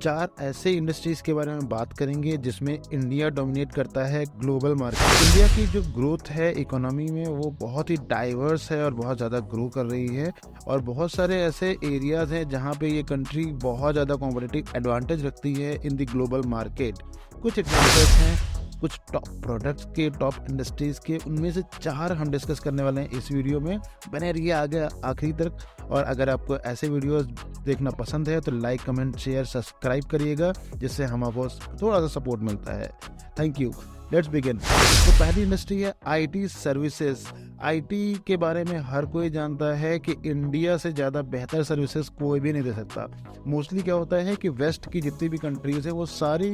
4 ऐसे इंडस्ट्रीज के बारे में बात करेंगे जिसमें इंडिया डोमिनेट करता है ग्लोबल मार्केट। इंडिया की जो ग्रोथ है इकोनॉमी में वो बहुत ही डाइवर्स है और बहुत ज़्यादा ग्रो कर रही है, और बहुत सारे ऐसे एरियाज हैं जहाँ पे ये कंट्री बहुत ज़्यादा कॉम्पिटिटिव एडवांटेज रखती है इन द ग्लोबल मार्केट। कुछ एग्जांपल्स हैं कुछ टॉप प्रोडक्ट्स के, टॉप इंडस्ट्रीज के, उनमें से 4 हम डिस्कस करने वाले हैं इस वीडियो में। बने रहिए आगे आखिरी तक, और अगर आपको ऐसे वीडियोस देखना पसंद है तो लाइक, कमेंट, शेयर, सब्सक्राइब करिएगा, जिससे हमको थोड़ा सा सपोर्ट मिलता है। Thank you. Let's begin. तो पहली इंडस्ट्री है आईटी सर्विसेज। आईटी के बारे में हर कोई जानता है कि इंडिया से ज़्यादा बेहतर सर्विसेज कोई भी नहीं दे सकता। मोस्टली क्या होता है कि वेस्ट की जितनी भी कंट्रीज़ है वो सारी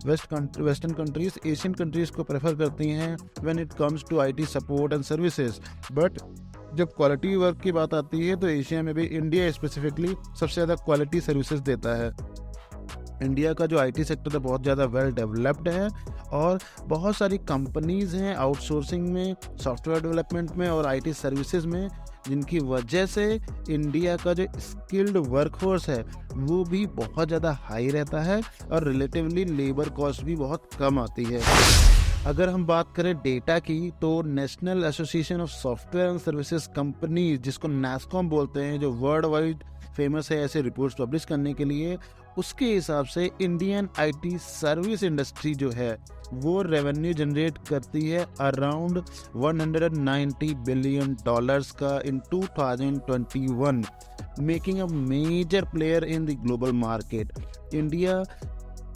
वेस्टर्न कंट्रीज़ एशियन कंट्रीज़ को प्रेफर करती हैं when it comes to IT support and services. But जब क्वालिटी वर्क की बात आती है तो एशिया में भी इंडिया स्पेसिफिकली सबसे ज़्यादा क्वालिटी सर्विसेज देता है। इंडिया का जो आईटी सेक्टर है बहुत ज़्यादा वेल डेवलप्ड है, और बहुत सारी कंपनीज़ हैं आउटसोर्सिंग में, सॉफ्टवेयर डेवलपमेंट में और आईटी सर्विसेज में, जिनकी वजह से इंडिया का जो स्किल्ड वर्कफोर्स है वो भी बहुत ज़्यादा हाई रहता है, और रिलेटिवली लेबर कॉस्ट भी बहुत कम आती है। अगर हम बात करें डेटा की, तो national association of software and services companies, जिसको NASSCOM बोलते हैं, जो वर्ल्ड वाइड फेमस है ऐसे रिपोर्ट्स पब्लिश करने के लिए, उसके हिसाब से इंडियन आईटी सर्विस इंडस्ट्री जो है वो रेवेन्यू जनरेट करती है अराउंड $190 बिलियन का in 2021, making a major player in the global market. India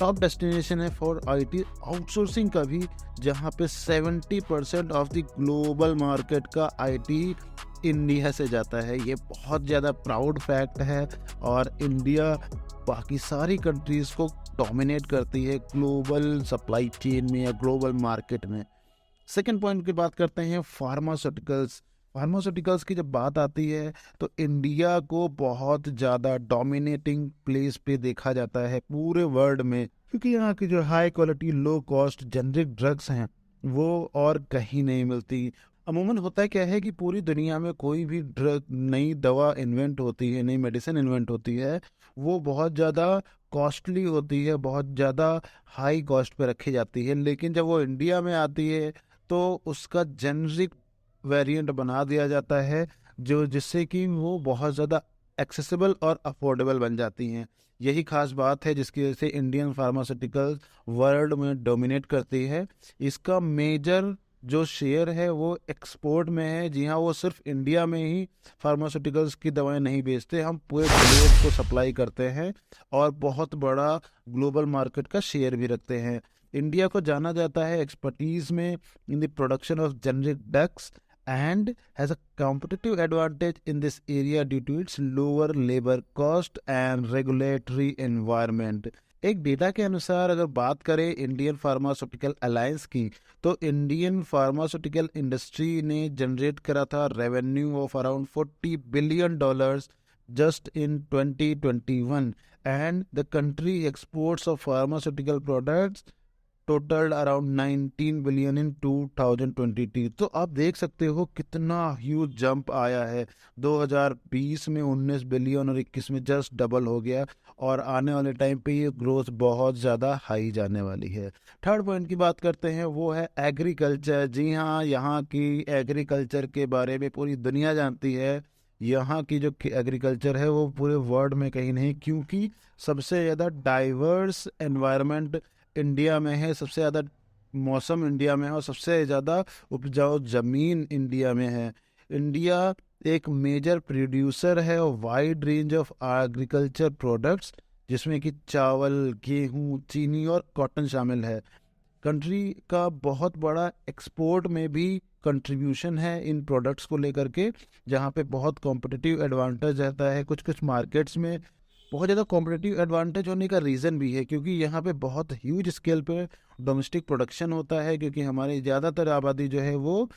top destination है फॉर आईटी आउटसोर्सिंग का भी, जहाँ पे 70% ऑफ द ग्लोबल मार्केट का आईटी इंडिया से जाता है। ये बहुत ज़्यादा प्राउड फैक्ट है, और इंडिया बाकी सारी कंट्रीज़ को डोमिनेट करती है ग्लोबल सप्लाई चेन में या ग्लोबल मार्केट में। सेकेंड पॉइंट की बात करते हैं फार्मास्यूटिकल्स की जब बात आती है तो इंडिया को बहुत ज़्यादा डोमिनेटिंग प्लेस पे देखा जाता है पूरे वर्ल्ड में, क्योंकि यहाँ की जो high quality low cost generic drugs हैं वो और कहीं नहीं मिलती। अमूमन होता क्या है कि पूरी दुनिया में कोई भी नई दवा इन्वेंट होती है, नई मेडिसिन इन्वेंट होती है, वो बहुत ज़्यादा कॉस्टली होती है, बहुत ज़्यादा हाई कॉस्ट पे रखी जाती है। लेकिन जब वो इंडिया में आती है तो उसका जेनरिक वेरिएंट बना दिया जाता है, जिससे कि वो बहुत ज़्यादा एक्सेसिबल और अफोर्डेबल बन जाती हैं। यही खास बात है जिसकी वजह से इंडियन फार्मास्यूटिकल वर्ल्ड में डोमिनेट करती है। इसका मेजर जो शेयर है वो एक्सपोर्ट में है। जी हाँ, वो सिर्फ इंडिया में ही फार्मास्यूटिकल्स की दवाएं नहीं बेचते, हम पूरे ग्लोब को सप्लाई करते हैं और बहुत बड़ा ग्लोबल मार्केट का शेयर भी रखते हैं। इंडिया को जाना जाता है एक्सपर्टीज में in the production of generic drugs and has a competitive advantage in this area due to its lower labor cost and regulatory environment. एक डेटा के अनुसार अगर बात करें इंडियन फार्मास्यूटिकल अलायंस की, तो इंडियन फार्मास्यूटिकल इंडस्ट्री ने जनरेट करा था revenue of around $40 billion just in 2021, and the country exports of pharmaceutical products total around 19 billion in 2022। तो आप देख सकते हो कितना ह्यूज जंप आया है। 2020 में 19 बिलियन और 21 में जस्ट डबल हो गया, और आने वाले टाइम पे ये ग्रोथ बहुत ज़्यादा हाई जाने वाली है। थर्ड पॉइंट की बात करते हैं, वो है एग्रीकल्चर। जी हाँ, यहाँ की एग्रीकल्चर के बारे में पूरी दुनिया जानती है। यहाँ की जो एग्रीकल्चर है वो पूरे वर्ल्ड में कहीं नहीं, क्योंकि सबसे ज़्यादा डाइवर्स एनवायरनमेंट इंडिया में है, सबसे ज़्यादा मौसम इंडिया में है, और सबसे ज़्यादा उपजाऊ ज़मीन इंडिया में है। इंडिया एक मेजर प्रोड्यूसर है और wide range of agriculture products, जिसमें कि चावल, गेहूं, चीनी और कॉटन शामिल है। कंट्री का बहुत बड़ा एक्सपोर्ट में भी कंट्रीब्यूशन है इन प्रोडक्ट्स को लेकर के, जहाँ पे बहुत कॉम्पिटिटिव एडवांटेज रहता है। कुछ मार्केट्स में बहुत ज़्यादा कॉम्पिटिटिव एडवांटेज होने का रीज़न भी है क्योंकि यहाँ पे बहुत ह्यूज स्केल पे डोमेस्टिक प्रोडक्शन होता है, क्योंकि हमारी ज़्यादातर आबादी जो है वो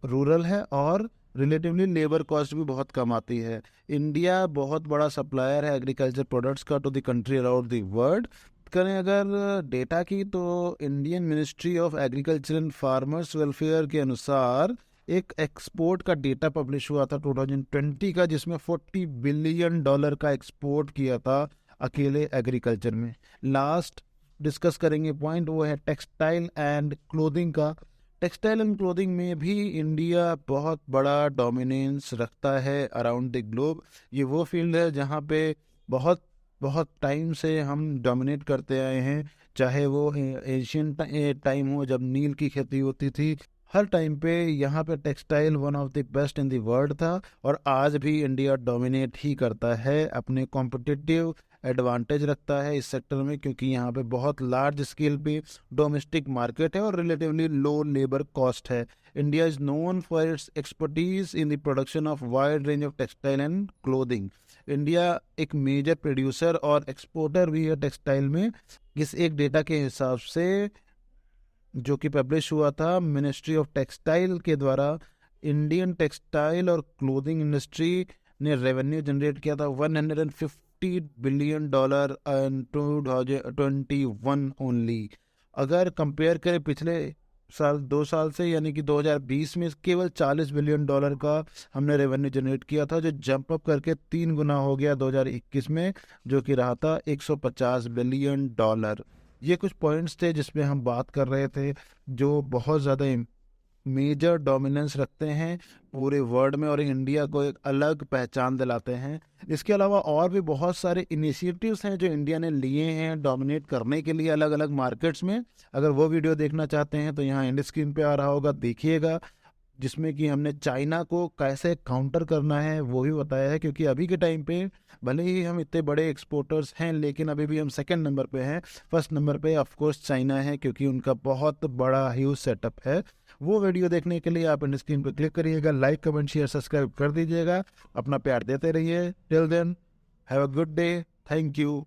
रूरल है और रिलेटिवली लेबर कॉस्ट भी बहुत कम आती है। इंडिया बहुत बड़ा सप्लायर है एग्रीकल्चर प्रोडक्ट्स का to the country around the world. करें अगर डेटा की, तो Indian ministry of agriculture and farmers welfare के अनुसार एक एक्सपोर्ट का डेटा पब्लिश हुआ था 2020 का, जिसमें $40 बिलियन का एक्सपोर्ट किया था अकेले एग्रीकल्चर में। लास्ट डिस्कस करेंगे पॉइंट, वो है टेक्सटाइल एंड क्लोथिंग का। टेक्सटाइल एंड क्लोथिंग में भी इंडिया बहुत बड़ा डोमिनेंस रखता है अराउंड द ग्लोब। ये वो फील्ड है जहाँ पे बहुत बहुत टाइम से हम डोमिनेट करते आए हैं, चाहे वो एशियन टाइम हो जब नील की खेती होती थी, हर टाइम पे यहाँ पे textile one of the best in the world था। और आज भी इंडिया डोमिनेट ही करता है, अपने कॉम्पिटिटिव एडवांटेज रखता है इस सेक्टर में, क्योंकि यहाँ पे बहुत लार्ज स्केल पे डोमेस्टिक मार्केट है और रिलेटिवली लो लेबर कॉस्ट है। India is known for its expertise in the production of wide range of textile and clothing. India एक मेजर प्रोड्यूसर और एक्सपोर्टर भी है टेक्सटाइल में। इस एक डेटा के हिसाब से जो कि पब्लिश हुआ था मिनिस्ट्री ऑफ टेक्सटाइल के द्वारा, इंडियन टेक्सटाइल और क्लोथिंग इंडस्ट्री ने रेवेन्यू जनरेट किया था $150 बिलियन इन 2021 ओनली। अगर कंपेयर करें पिछले साल 2 साल से, यानी कि 2020 में केवल $40 बिलियन का हमने रेवेन्यू जनरेट किया था, जो जंप अप करके 3 गुना हो गया 2021 में, जो कि रहा था $150 बिलियन। ये कुछ पॉइंट्स थे जिसमें हम बात कर रहे थे जो बहुत ज़्यादा मेजर डोमिनेंस रखते हैं पूरे वर्ल्ड में और इंडिया को एक अलग पहचान दिलाते हैं। इसके अलावा और भी बहुत सारे इनिशिएटिव्स हैं जो इंडिया ने लिए हैं डोमिनेट करने के लिए अलग अलग मार्केट्स में। अगर वो वीडियो देखना चाहते हैं तो यहाँ एंड स्क्रीन पे आ रहा होगा, देखिएगा, जिसमें कि हमने चाइना को कैसे काउंटर करना है वो भी बताया है। क्योंकि अभी के टाइम पे भले ही हम इतने बड़े एक्सपोर्टर्स हैं, लेकिन अभी भी हम सेकंड नंबर पे हैं। फर्स्ट नंबर पे ऑफ कोर्स चाइना है, क्योंकि उनका बहुत बड़ा ह्यूज सेटअप है। वो वीडियो देखने के लिए आप एंड स्क्रीन पर क्लिक करिएगा, लाइक कमेंट शेयर सब्सक्राइब कर दीजिएगा, अपना प्यार देते रहिए। Till then have a good day, thank you.